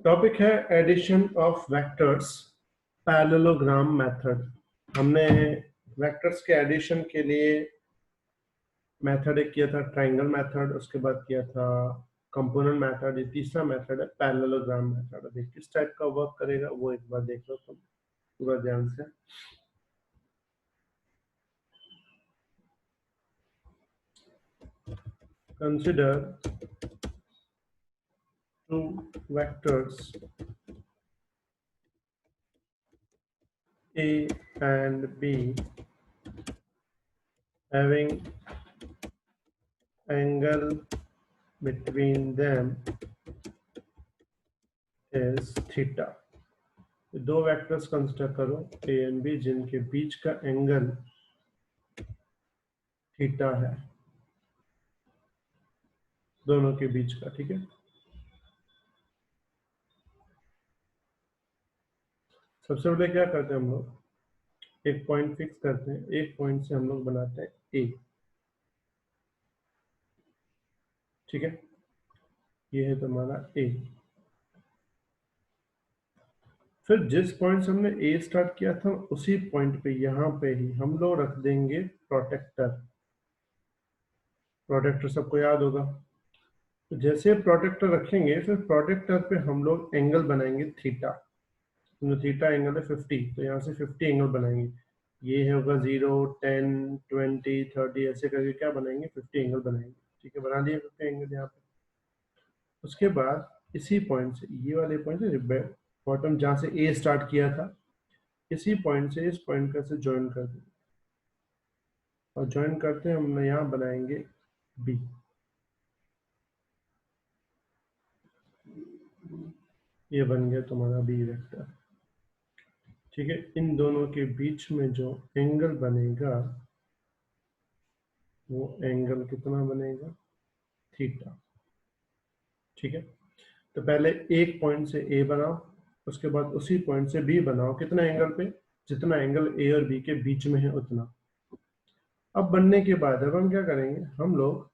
Topic है addition of vectors parallelogram method. हमने vectors के एडिशन के लिए मेथड एक किया था ट्रायंगल मेथड, उसके बाद किया था कंपोनेंट मेथड। ये तीसरा मेथड है पैरेललोग्राम मेथड। अभी किस टाइप का वर्क करेगा वो एक बार देख लो तुम पूरा ध्यान से। Consider two vectors A and B having angle between them is theta। दो वेक्टर्स कंसिडर करो A and B जिनके बीच का एंगल थीटा है, दोनों के बीच का। ठीक है, सबसे पहले क्या करते हैं हम लोग, एक पॉइंट फिक्स करते हैं। एक पॉइंट से हम लोग बनाते हैं ए। ठीक है, ये है तुम्हारा ए। फिर जिस पॉइंट से हमने ए स्टार्ट किया था उसी पॉइंट पे यहाँ पे ही हम लोग रख देंगे प्रोटेक्टर। प्रोटेक्टर सबको याद होगा। तो जैसे प्रोटेक्टर रखेंगे फिर प्रोटेक्टर पे हम लोग एंगल बनाएंगे थीटा। तो थीटा एंगल है 50, तो यहाँ से 50 एंगल बनाएंगे। ये होगा 0, 10, 20, 30 ऐसे करके क्या बनाएंगे, 50 एंगल बनाएंगे। ठीक है, बना दिए 50 एंगल यहाँ पे। उसके बाद इसी पॉइंट से, ये वाले पॉइंट से बॉटम जहाँ से ए स्टार्ट किया था, इसी पॉइंट से इस पॉइंट का से ज्वाइन कर देंगे। और ज्वाइन करते हैं हम यहाँ बनाएंगे बी। ये बन गया तुम्हारा बी वेक्टर। ठीक है, इन दोनों के बीच में जो एंगल बनेगा वो एंगल कितना बनेगा, थीटा। ठीक है, तो पहले एक पॉइंट से ए बनाओ, उसके बाद उसी पॉइंट से बी बनाओ। कितना एंगल पे, जितना एंगल ए और बी के बीच में है उतना। अब बनने के बाद अब हम क्या करेंगे, हम लोग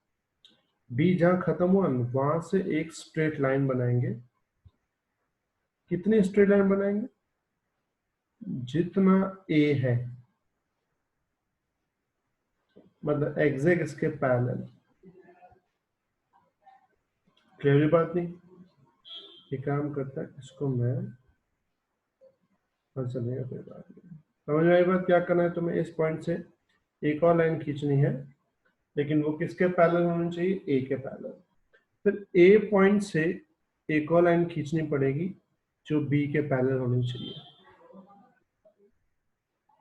बी जहां खत्म हुआ वहां से एक स्ट्रेट लाइन बनाएंगे। कितनी स्ट्रेट लाइन बनाएंगे, जितना ए है, मतलब एग्जैक्ट इसके पैरेलल। क्लियर बात नहीं, ये काम करता है, इसको मैं चलेगा कोई बात नहीं। समझ में आई बात, क्या करना है तुम्हें, इस पॉइंट से एक और लाइन खींचनी है, लेकिन वो किसके पैरेलल होनी चाहिए, ए के पैरेलल। फिर ए पॉइंट से एक और लाइन खींचनी पड़ेगी जो बी के पैरेलल होनी चाहिए,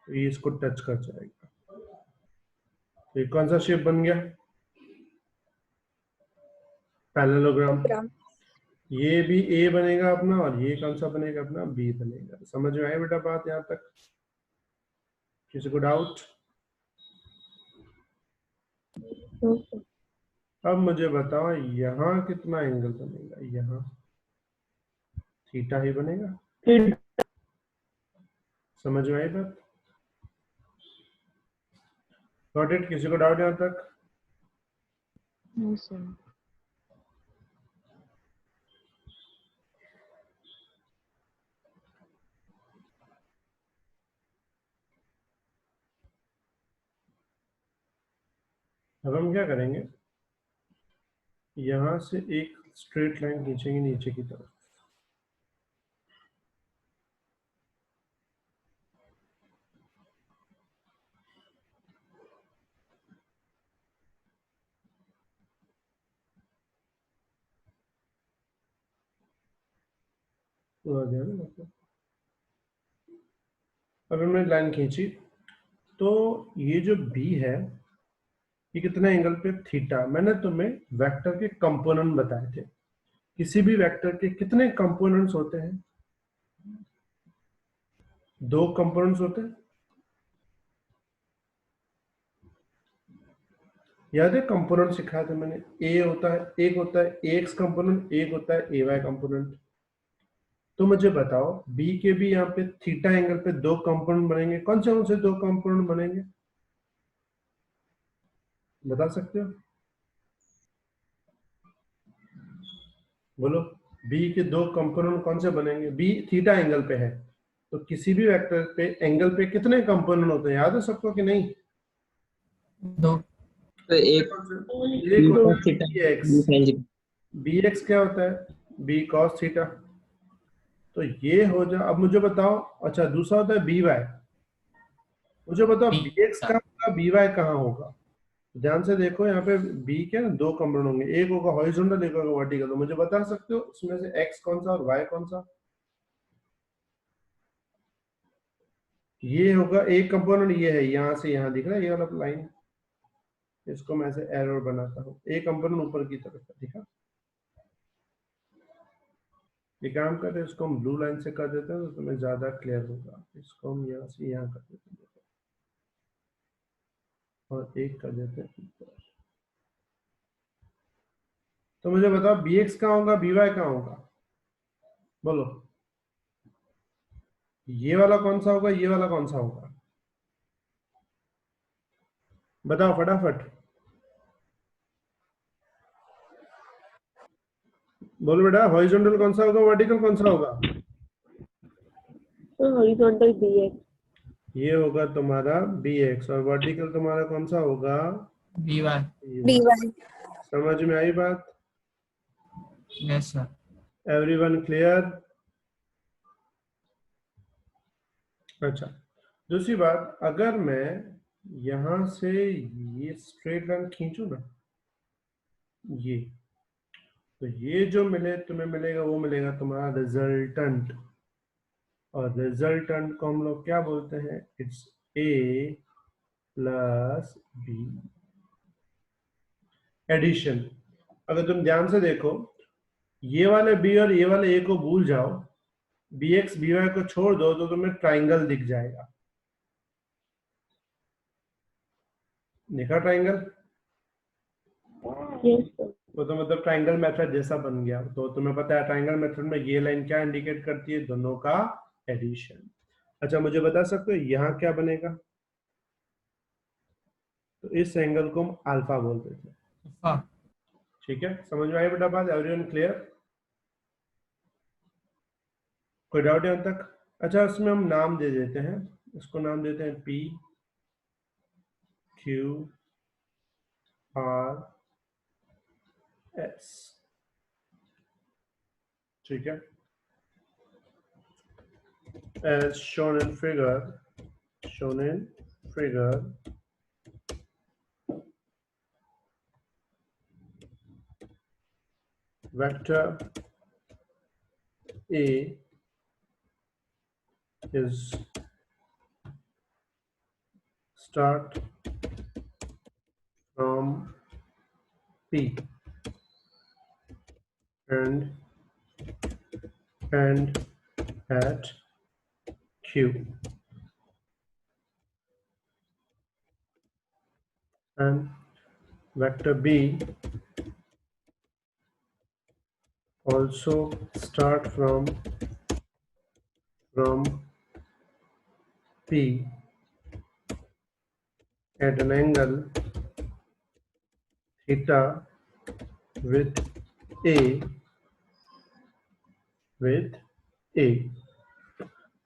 तो ये इसको टच कर जाएगा। तो ये कौन सा शेप बन गया, पैरेललोग्राम। ये भी ए बनेगा अपना, और ये कौन सा बनेगा अपना, बी बनेगा। समझ में आए बेटा बात यहाँ तक, किसी को डाउट? अब मुझे बताओ यहाँ कितना एंगल बनेगा, यहाँ थीटा ही बनेगा। समझ में आई बात, गॉट इट? किसी को डाउट यहाँ तक? अब हम क्या करेंगे, यहां से एक स्ट्रेट लाइन खींचेंगे नीचे की तरफ। मतलब अब हमने लाइन खींची, तो ये जो बी है ये कितना एंगल पे, थीटा। मैंने तुम्हें वेक्टर के कंपोनेंट बताए थे। किसी भी वेक्टर के कितने कंपोनेंट्स होते हैं, दो कंपोनेंट्स होते हैं। याद है कंपोनेंट सिखाया था मैंने, ए होता है, एक होता है एक्स कंपोनेंट, एक होता है ए वाई कंपोनेंट। तो मुझे बताओ बी के भी यहाँ पे थीटा एंगल पे दो कंपोनेंट बनेंगे, कौन से दो कंपोनेंट बनेंगे, बता सकते हो? बोलो, बी के दो कंपोनेंट कौन से बनेंगे? बी थीटा एंगल पे है, तो किसी भी वेक्टर पे एंगल पे कितने कंपोनेंट होते हैं, याद है सबको कि नहीं? दो। तो एक एक बी होता cos है theta, B B X. sin theta. B X क्या होता है? B cos theta. तो ये हो जा, अब मुझे बताओ, अच्छा दूसरा होता है बी वाई। मुझे बताओ बी एक्स बीटा। कहाँ होगा, बी वाई कहाँ होगा? ध्यान से देखो, यहाँ पे बी के ना दो कंपोनेंट होंगे, एक होगा हॉरिजॉन्टल, एक होगा वर्टिकल। तो मुझे बता सकते हो इसमें से एक्स कौन सा और वाई कौन सा? ये होगा एक कंपोनेंट, ये है यहाँ से यहाँ दिख रहा है ये वाला लाइन, इसको मैं ऐसे एरो बनाता हूँ, एक कंपोनेंट ऊपर की तरफ है, दिखा? ये काम करते हैं, इसको हम ब्लू लाइन से कर देते हैं तो तुम्हें ज्यादा क्लियर होगा। इसको हम यहाँ से यहाँ कर देते हैं और एक कर देते हैं ऊपर। तो मुझे बताओ बी एक्स कहाँ होगा, बी वाई कहाँ होगा? बोलो, ये वाला कौन सा होगा, ये वाला कौन सा होगा? बताओ फटाफट, बोलो बेटा, हॉरिजॉन्टल कौन सा होगा, वर्टिकल कौन सा होगा? Horizontal B X. ये होगा तुम्हारा बी एक्स, और वर्टिकल तुम्हारा कौन सा होगा? B Y. B Y. समझ में आई बात? Yes sir. Everyone clear? अच्छा, दूसरी बात, अगर मैं यहां से ये स्ट्रेट लाइन खींचू ना, ये, तो ये जो मिले तुम्हें मिलेगा, वो मिलेगा तुम्हारा रिजल्टेंट। और रिजल्टेंट को हम लोग क्या बोलते हैं? It's A plus B addition. अगर तुम ध्यान से देखो, ये वाले बी और ये वाले ए को भूल जाओ, बी एक्स बी वाई को छोड़ दो, तो तुम्हें ट्राइंगल दिख जाएगा। देखा ट्राइंगल? Yes sir. वो तो मतलब ट्राइंगल मेथड जैसा बन गया। तो तुम्हें पता है ट्राइंगल मेथड में ये लाइन क्या इंडिकेट करती है? दोनों का एडिशन। अच्छा, मुझे बता सकते हो यहाँ क्या बनेगा? तो इस एंगल को हम अल्फा बोलते थे। हाँ। ठीक है, समझ में आई बेटा बात? Everyone clear? कोई डाउट है अब तक? अच्छा, इसमें हम नाम दे देते हैं, इसको नाम देते हैं पी क्यू आर एस। ठीक है, as shown in figure vector A is start from P and end at Q, and vector B also start from P at an angle theta with A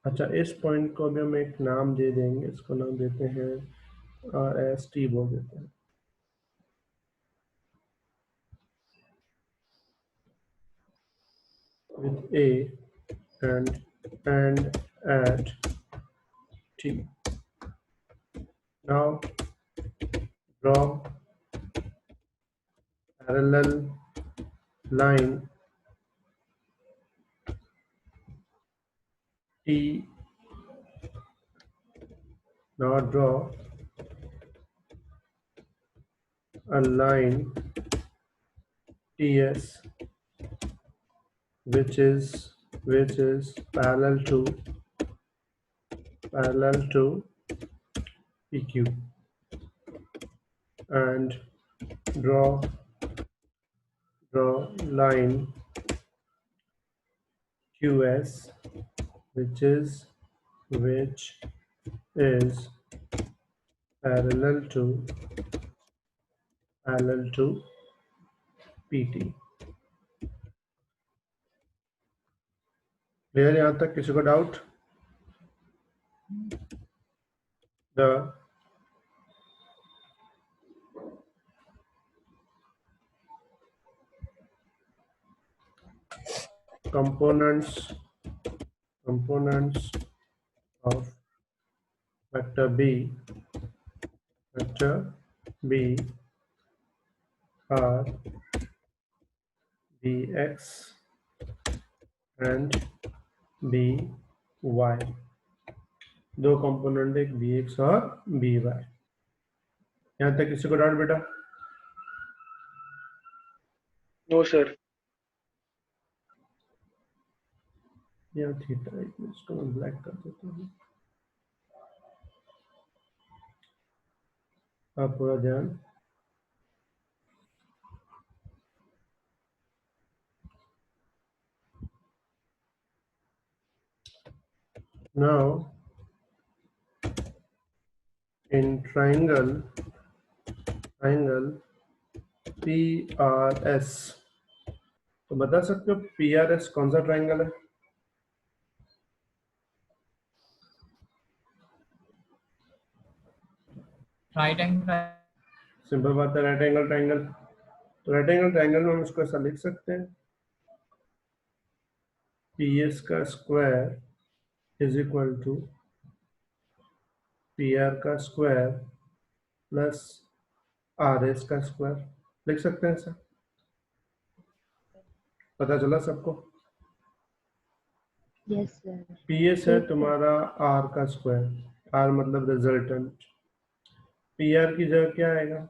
अच्छा, इस point को भी हम एक नाम दे देंगे, इसको नाम देते हैं RST बोल देते हैं। with A and at T. Now draw parallel line T. Now draw a line TS which is parallel to PQ, and draw line QS which is parallel to PT. Clear यहाँ तक? किसी को doubt? The components of vector b are bx and by. दो component एक bx और by. यहाँ तक किसी को डाउट बेटा? No sir. यहाँ थीटा, इसको मैं ब्लैक कर देता हूँ। आप पूरा ध्यान। Now in triangle PRS, तो बता सकते हो PRS कौन सा ट्राइंगल है? Right angle. सिंपल बात है, राइट एंगल ट्राइंगल। तो राइट एंगल ट्राइंगल में हम इसको ऐसा लिख सकते हैं, PS का square is equal to PR का स्क्वायर प्लस RS का स्क्वायर। लिख सकते हैं ऐसा? पता चला सबको? Yes, sir. PS है तुम्हारा R का स्क्वायर, R मतलब रिजल्टेंट। PR की जगह क्या आएगा?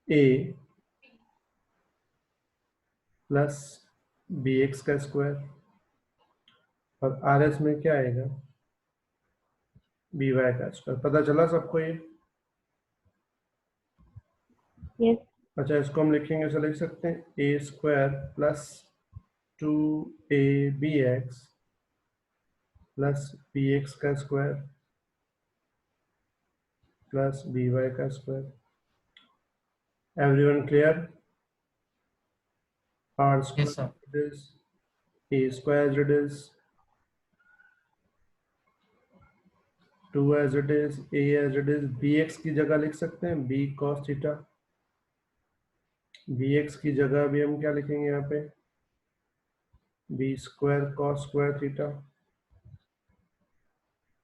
A प्लस BX का स्क्वायर, और RS में क्या आएगा? BY का स्क्वायर। पता चला सबको ये? Yes. अच्छा, इसको हम लिखेंगे, ऐसा लिख सकते हैं A square plus 2ABX plus BX का स्क्वायर प्लस BY का square. Everyone clear? R Yes, square sir. it is, A square as it is, 2 as it is, A as it is। BX की जगह लिख सकते हैं B cos theta. BX की जगह भी हम क्या लिखेंगे यहाँ पे? B square cos square theta.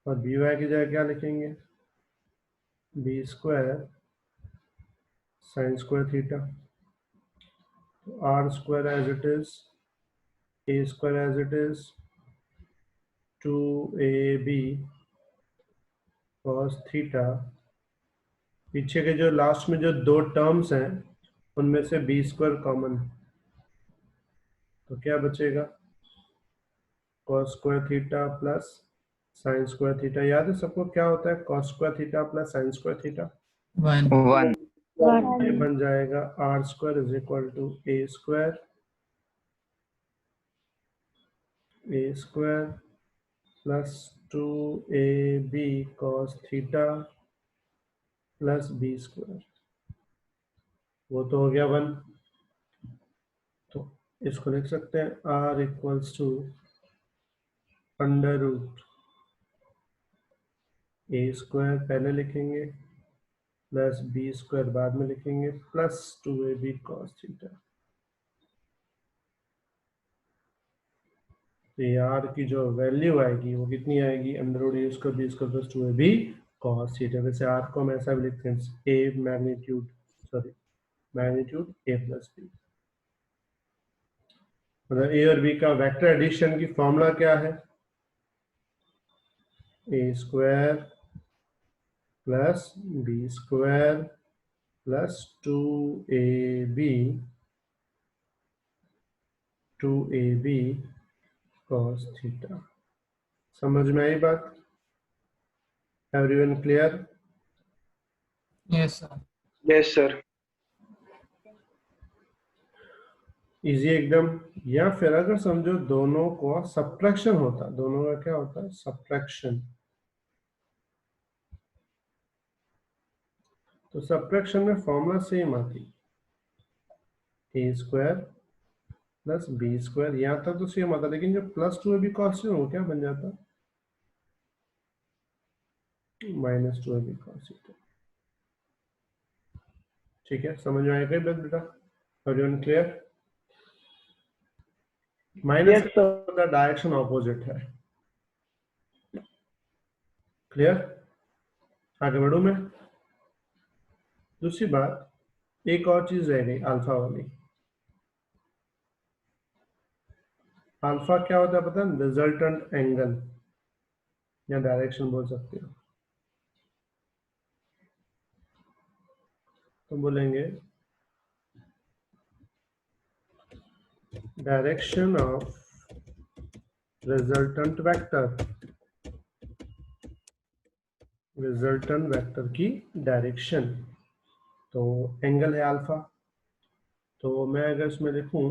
और BY की जगह क्या लिखेंगे? B square sin square theta. R square as it is, A square as it is, 2AB cos theta. पीछे के जो लास्ट में जो दो टर्म्स हैं उनमें से B स्क्वायर कॉमन, तो क्या बचेगा? cos square theta plus sin square theta. याद है सबको क्या होता है cos square theta plus sin square theta? 1। 1। ये बन जाएगा R square is equal to A square plus 2AB cos theta plus B square. वो तो हो गया 1। तो इसको लिख सकते हैं R equals to under root A square पहले लिखेंगे प्लस B स्क्वायर बाद में लिखेंगे प्लस 2AB cos थीटा। तो ये R की जो वैल्यू आएगी वो कितनी आएगी? Under root A square B square plus 2AB cos theta. वैसे R को हम ऐसा भी लिखते हैं A magnitude A plus B। मतलब A और B का वेक्टर एडिशन की फॉर्मूला क्या है? A square plus B square plus 2AB cos theta. समझ में आई बात? Everyone clear? Yes, sir. Yes sir. Easy एकदम। या फिर अगर समझो दोनों को सब्ट्रैक्शन होता, दोनों का क्या होता है? सब्ट्रैक्शन। तो सब्ट्रैक्शन में फॉर्मूला सेम आती, A square plus B square, यहाँ तक तो सेम आता, लेकिन जब प्लस 2ab cos थीटा वो क्या बन जाता, माइनस 2ab cos थीटा। ठीक है, समझ में आएगा बात बेटा? Everyone clear? माइनस का डायरेक्शन ऑपोजिट है। क्लियर? आगे बढ़ू मैं। दूसरी बात, एक और चीज रह गई, अल्फा वाली। अल्फा क्या होता है पता है? रिजल्टेंट एंगल या डायरेक्शन बोल सकते हो। तो बोलेंगे direction of resultant vector, resultant vector की डायरेक्शन, तो एंगल है अल्फा। तो मैं अगर इसमें लिखूं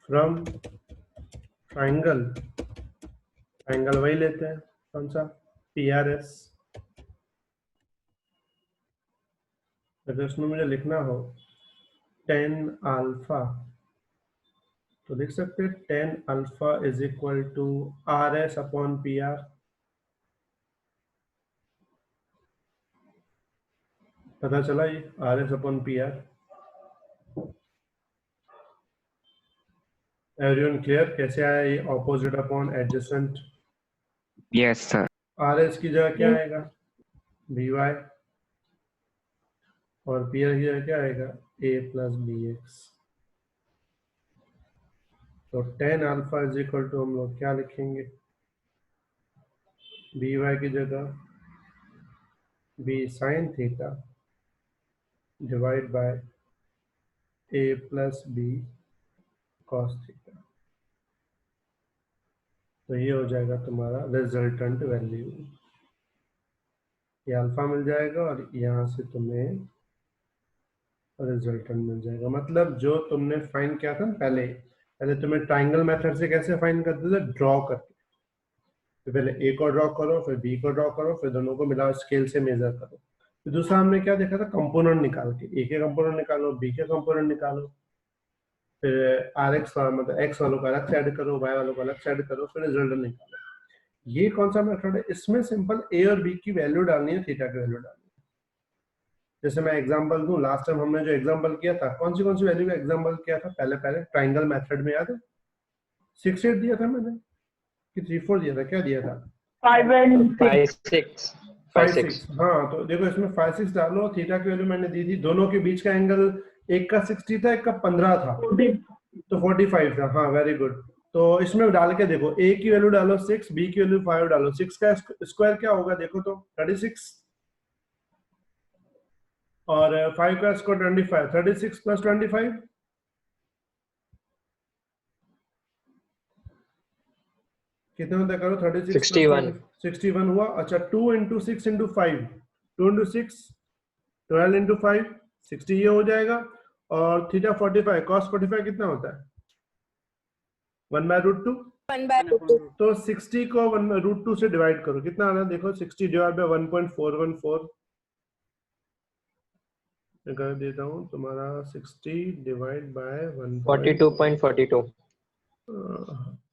फ्रॉम ट्राइंगल, ट्राइंगल वही लेते हैं, कौन सा? PRS। अगर इसमें मुझे लिखना हो tan अल्फा, तो लिख सकते हैं tan alpha is equal to RS upon PR। पता चला ये RS upon PR। Everyone clear? कैसे आया ये opposite upon adjacent? Yes sir. RS की जगह क्या आएगा? BY, और PR की जगह क्या आएगा? A plus BX। तो tan alpha is equal to हम लोग क्या लिखेंगे? BY की जगह B sine theta divide by A plus B cos theta. तो ये हो जाएगा तुम्हारा रिजल्टेंट वैल्यू। ये अल्फा मिल जाएगा और यहाँ से तुम्हें रिजल्टेंट मिल जाएगा। मतलब जो तुमने फाइंड किया था ना पहले तुम्हें ट्राइंगल मेथड से कैसे फाइंड करते थे? ड्रॉ करके। तो पहले ए को ड्रॉ करो, फिर बी को ड्रॉ करो, फिर दोनों को मिलाओ, स्केल से मेजर करो। फिर दूसरा हमने क्या देखा था? कंपोनेंट निकाल के, ए के कंपोनेंट निकालो, बी के कंपोनेंट निकालो, फिर RX मतलब एक्स वालों को अलग साइड करो, वाई वालों को अलग साइड करो, फिर रिजल्टेंट निकालो। ये कौन सा मेथड है? इसमें सिंपल ए और बी की वैल्यू डालनी है, थीटा की वैल्यू डालनी है। जैसे मैं एग्जांपल दूं, लास्ट टाइम हमने जो एग्जांपल किया था, कौन सी वैल्यू का एग्जांपल किया था? पहले ट्राइंगल मेथड में, याद है? 6 8 दिया था मैंने कि 3 4 दिया था? क्या दिया था? 5 and 6. 5 6। हाँ, तो देखो इसमें 5 6 डालो, थीटा की वैल्यू मैंने दी थी, दोनों के बीच का एंगल एक का 60 था, एक का 15 था, तो 45 था। हाँ वेरी गुड। तो इसमें डाल के देखो, ए की वैल्यू डालो 6, बी की वैल्यू 5 डालो, 6 का स्क्वायर क्या होगा देखो तो? 36, और 5 का स्क्वायर 25, 36 प्लस 25 कितने होता है? करो 36 61. 61 हुआ। अच्छा, 2 इंटू 6 इंटू 5, 2 इंटू 6 12 इंटू 5 60, ये हो जाएगा। और थीटा 45 cos 45 कितना होता है? 1/√2। 1/√2. तो 60 को 1/√2 से डिवाइड करो, कितना आ रहा है देखो? 60 डिवाइड बाय 1.414 कर देता हूँ तुम्हारा। 60 डिवाइड बाय 42.42.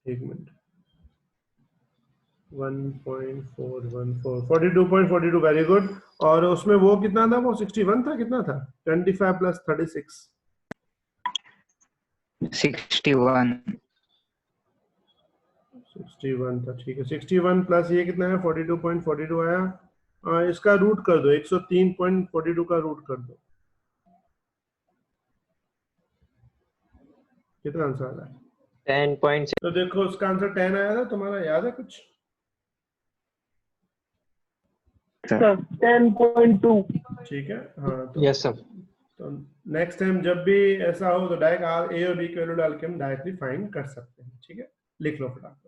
एक मिनट, 1.414 42.42, वेरी गुड। और उसमें वो कितना था? वो 61 था, कितना था? 25 प्लस 36 61 61 था। ठीक है, 61 प्लस ये कितना है? 42.42 आया। इसका रूट कर दो, 103.42 का रूट कर दो, कितना आंसर आ रहा है? 10.6. तो देखो उसका आंसर 10 आया था तुम्हारा, याद है कुछ? 10.2. ठीक है, हाँ। तो Yes sir. तो नेक्स्ट टाइम जब भी ऐसा हो तो डायरेक्ट ए और बी की वैल्यू डाल के हम डायरेक्टली फाइंड कर सकते हैं। ठीक है, लिख लो फटाफट।